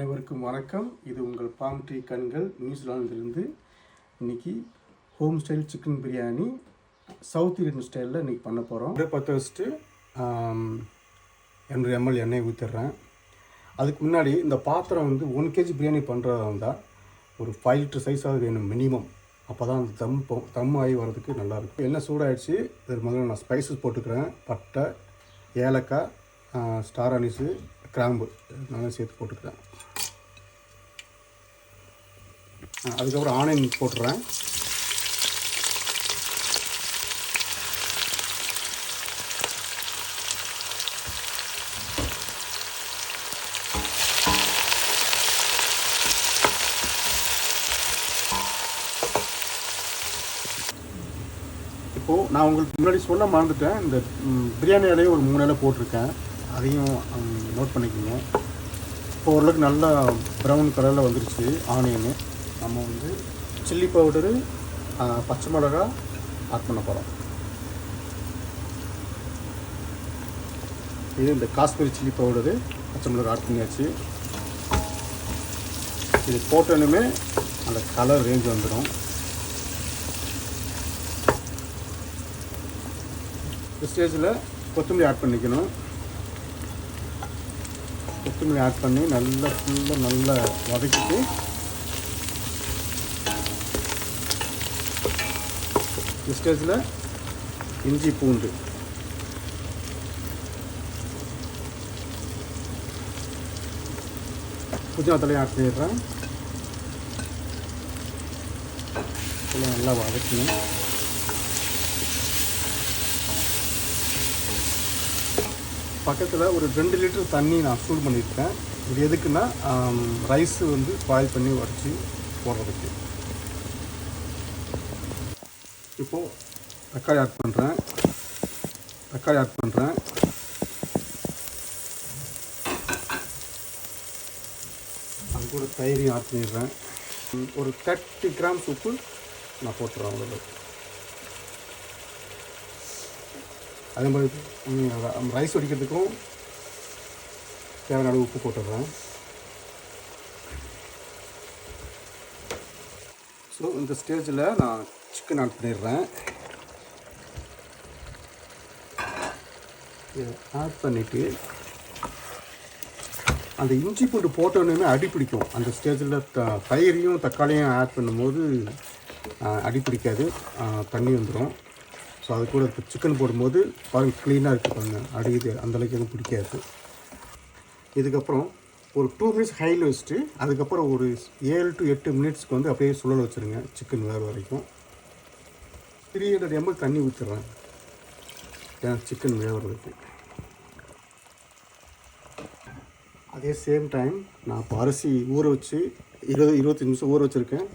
அனைவருக்கும் வணக்கம். இது உங்கள் பாம் ட்ரீ கண்கள் நியூசிலாந்திலிருந்து. இன்றைக்கி home style chicken biryani south Indian ஸ்டைலில் இன்றைக்கி பண்ண போகிறோம். அப்படியே பற்ற வச்சுட்டு 200 ml எண்ணெய் ஊற்றிடுறேன். அதுக்கு முன்னாடி இந்த பாத்திரம் வந்து 1 kg பிரியாணி பண்ணுறதா இருந்தால் ஒரு 5 லிட்டர் சைஸாக வேணும் மினிமம். அப்போ தான் அந்த தம் ஆகி வர்றதுக்கு நல்லாயிருக்கும். எண்ணெய் சூடாகிடுச்சு. இதில் முதல்ல நான் ஸ்பைசஸ் போட்டுக்கிறேன். பட்டை, ஏலக்காய், ஸ்டார் அனீஸு, கிராம்பு நல்லா சேர்த்து போட்டுக்கிறேன். அதுக்கப்புறம் ஆனியன் போட்டுறேன். இப்போது நான் உங்களுக்கு முன்னாடி சொல்ல மறந்துட்டேன். இந்த பிரியாணி இலையும் ஒரு 3 இலை போட்டிருக்கேன். அதையும் நோட் பண்ணிக்கோங்க. இப்போ ஓரளவுக்கு நல்லா ப்ரௌன் கலரில் வந்துருச்சு ஆனியனு. நம்ம வந்து சில்லி பவுடரு, பச்சை மிளகா ஆட் பண்ண போகிறோம். இது இந்த காஷ்மீரி சில்லி பவுடரு, பச்சை மிளகா ஆட் பண்ணியாச்சு. இது போட்டோன்னுமே அந்த கலர் ரேஞ்ச் வந்துடும். இந்த ஸ்டேஜில் கொத்தமல்லி ஆட் பண்ணிக்கணும். கொத்தமல்லி ஆட் பண்ணி ஃபுல்லாக நல்லா வதக்கிட்டு இந்த ஸ்டேஜில் இஞ்சி பூண்டு, புதினா தலையும் ஆட் பண்ணிடுறேன். நல்லா வதக்கணும். பக்கத்தில் ஒரு 2 லிட்டர் தண்ணி நான் சூடு பண்ணியிருக்கேன். இது எதுக்குன்னா ரைஸ் வந்து பாயில் பண்ணி உடச்சி போடுறதுக்கு. இப்போது தக்காளி ஆட் பண்ணுறேன். அது கூட தயிரையும் ஆட் பண்ணிடுறேன். ஒரு 30 கிராம்ஸ் உப்பு நான் போட்டுறேன். அவ்வளோ. அதே மாதிரி ரைஸ் வடிக்கிறதுக்கும் தேவையான அளவு உப்பு போட்டுடுறேன். ஸோ இந்த ஸ்டேஜில் நான் சிக்கன் ஆட் பண்ணிடுறேன். இதை ஆட் பண்ணிவிட்டு அந்த இஞ்சி பூண்டு போட்டோன்னே அடி பிடிக்கும். அந்த ஸ்டேஜில் தயிரையும் தக்காளியும் ஆட் பண்ணும்போது அடி பிடிக்காது, தண்ணி வந்துடும். ஸோ அது கூட சிக்கன் போடும்போது பாருங்கள் க்ளீனாக இருக்குது. பாருங்கள் அடிக்குது, அந்தளவுக்கு எதுவும் பிடிக்காது. இதுக்கப்புறம் ஒரு 2 மினிட்ஸ் ஹையில் வச்சுட்டு அதுக்கப்புறம் ஒரு 7 to 8 மினிட்ஸ்க்கு வந்து அப்படியே சுழல் வச்சுருங்க சிக்கன் வேறு வரைக்கும். 300 ml தண்ணி ஊற்றிடுறேன் ஏன் சிக்கன் வேகிறதுக்கு. அதே சேம் டைம் நான் இப்போ அரிசி ஊற வச்சு 20-25 நிமிஷம் ஊற வச்சுருக்கேன்.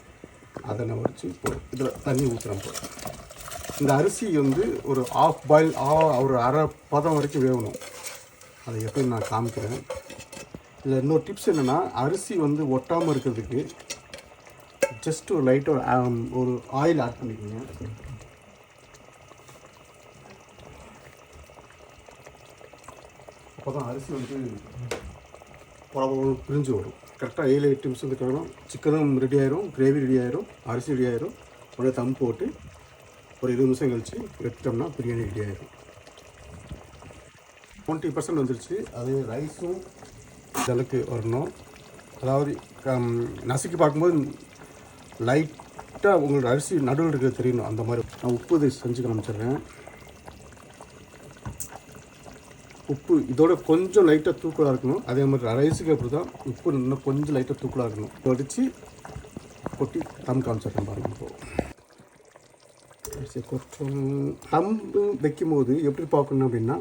அதை நான் வச்சு இதில் தண்ணி ஊற்றுறேன். இந்த அரிசி வந்து ஒரு ஆஃப் பாயில் ஒரு அரை பதம் வரைக்கும் வேகணும். அதை எப்படி நான் காமிக்கிறேன். இதில் இன்னொரு டிப்ஸ் என்னென்னா, அரிசி வந்து ஒட்டாமல் இருக்கிறதுக்கு ஜஸ்ட் ஒரு லைட்டாக ஒரு ஆயில் ஆட் பண்ணிக்கோங்க. அப்போ தான் அரிசி வந்து பிரிஞ்சு வரும். கரெக்டாக 7-8 நிமிஷத்துக்கு வேணும். சிக்கனும் ரெடி ஆயிரும், கிரேவி ரெடி ஆயிரும், அரிசி ரெடி ஆயிரும். உடனே தம் போட்டு ஒரு 20 நிமிஷம் கழித்து எடுத்தோம்னா பிரியாணி ரெடி ஆகிடும். 20% வந்துருச்சு. அதே ரைஸும் இதளவுக்கு வரணும். அதாவது நசுக்கி பார்க்கும்போது லைட்டாக உங்களோட அரிசி நடுவில் இருக்கிறது தெரியணும். அந்த மாதிரி நான் உப்பு இதை செஞ்சு காமிச்சிடுறேன். உப்பு இதோட கொஞ்சம் லைட்டாக தூக்கலாக இருக்கணும். அதே மாதிரி ரைஸுக்கு அப்படி தான் உப்பு இன்னும் கொஞ்சம் லைட்டாக தூக்கலாக இருக்கணும். வடித்து கொட்டி தம் காமிச்சிடுறேன் பாருங்கள். இப்போது தம்பு வைக்கும்போது எப்படி பார்க்கணும் அப்படின்னா,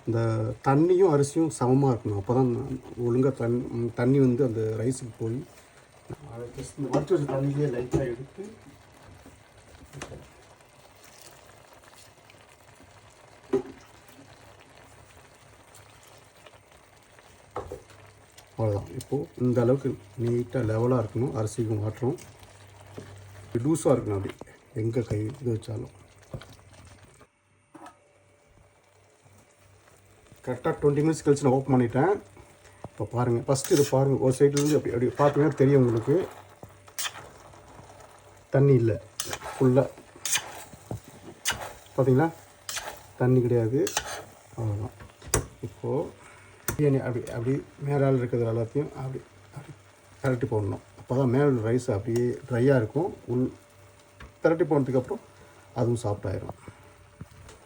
இந்த தண்ணியும் அரிசியும் சமமாக இருக்கணும். அப்போ தான் ஒழுங்காக தண்ணி வந்து அந்த ரைஸுக்கு போய் அதை ஜஸ்ட் வடிச்சு வச்ச தண்ணியிலே லைட்டாக எடுத்து அவ்வளோதான். இப்போது இந்த அளவுக்கு நீட்டாக லெவலாக இருக்கணும். அரிசிக்கும் வாட்டரும் லூஸாக இருக்கணும். அப்படி எங்கே கை இது வச்சாலும் கரெக்டாக 20 மினிட்ஸ் கழிச்சு நான் ஓப்பன் பண்ணிட்டேன். இப்போ பாருங்கள், ஃபஸ்ட்டு இதை பாருங்கள். ஒரு சைட்லேருந்து அப்படி அப்படி பார்த்தீங்கன்னா தெரியும் உங்களுக்கு, தண்ணி இல்லை. ஃபுல்லாக பார்த்தீங்களா, தண்ணி கிடையாது. அவ்வளோதான். இப்போது பிரியாணி அப்படி அப்படி மேலால் இருக்கிறது எல்லாத்தையும் அப்படி அப்படி திரட்டி போடணும். அப்போ தான் மேலே ரைஸ் அப்படியே ட்ரையாக இருக்கும். திரட்டி போனதுக்கப்புறம் அதுவும் சாஃப்டாயிரும்.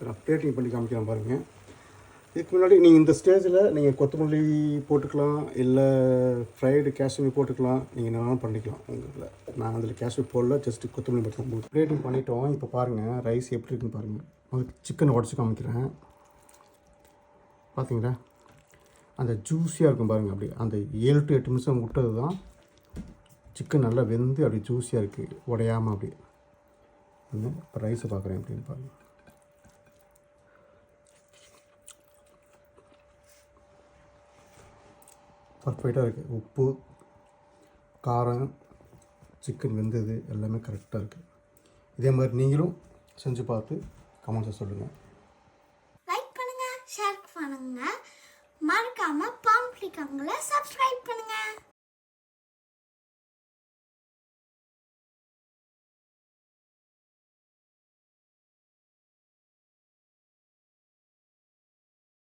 நான் பிளேட்டிங் பண்ணி காமிக்கிறேன் பாருங்கள். இதுக்கு முன்னாடி நீங்கள் இந்த ஸ்டேஜில் நீங்கள் கொத்தமல்லி போட்டுக்கலாம், இல்லை ஃப்ரைடு கேஷ்யூ போட்டுக்கலாம். நீங்கள் என்னென்னாலும் பண்ணிக்கலாம். உங்களில் நான் அதில் கேஷ்யூ போடல, ஜஸ்ட்டு கொத்தமல்லி மட்டும் போட்டு பிளேட்டிங் பண்ணிட்டோம். இப்போ பாருங்கள் ரைஸ் எப்படி இருக்குன்னு பாருங்கள். அதுக்கு சிக்கனை உடச்சி காமிக்கிறேன். பார்த்தீங்களா, அந்த ஜூஸியாக இருக்கும் பாருங்கள். அப்படி அந்த 7 to 8 நிமிஷம் விட்டது தான் சிக்கன் நல்லா வெந்து அப்படி ஜூஸியாக இருக்குது, உடையாமல் அப்படி. இப்போ ரைஸை பார்க்குறேன் அப்படின்னு பாருங்கள். பர்ஃபெக்டாக இருக்குது. உப்பு, காரம், சிக்கன் வெந்தது எல்லாமே கரெக்டாக இருக்குது. இதே மாதிரி நீங்களும் செஞ்சு பார்த்து கமெண்ட்ஸை சொல்லுங்கள். லைக் பண்ணுங்கள், ஷேர் பண்ணுங்கள், மறக்காமல் பாம்ப்ளிக் அவங்கள சப்ஸ்கிரைப் பண்ணுங்கள்.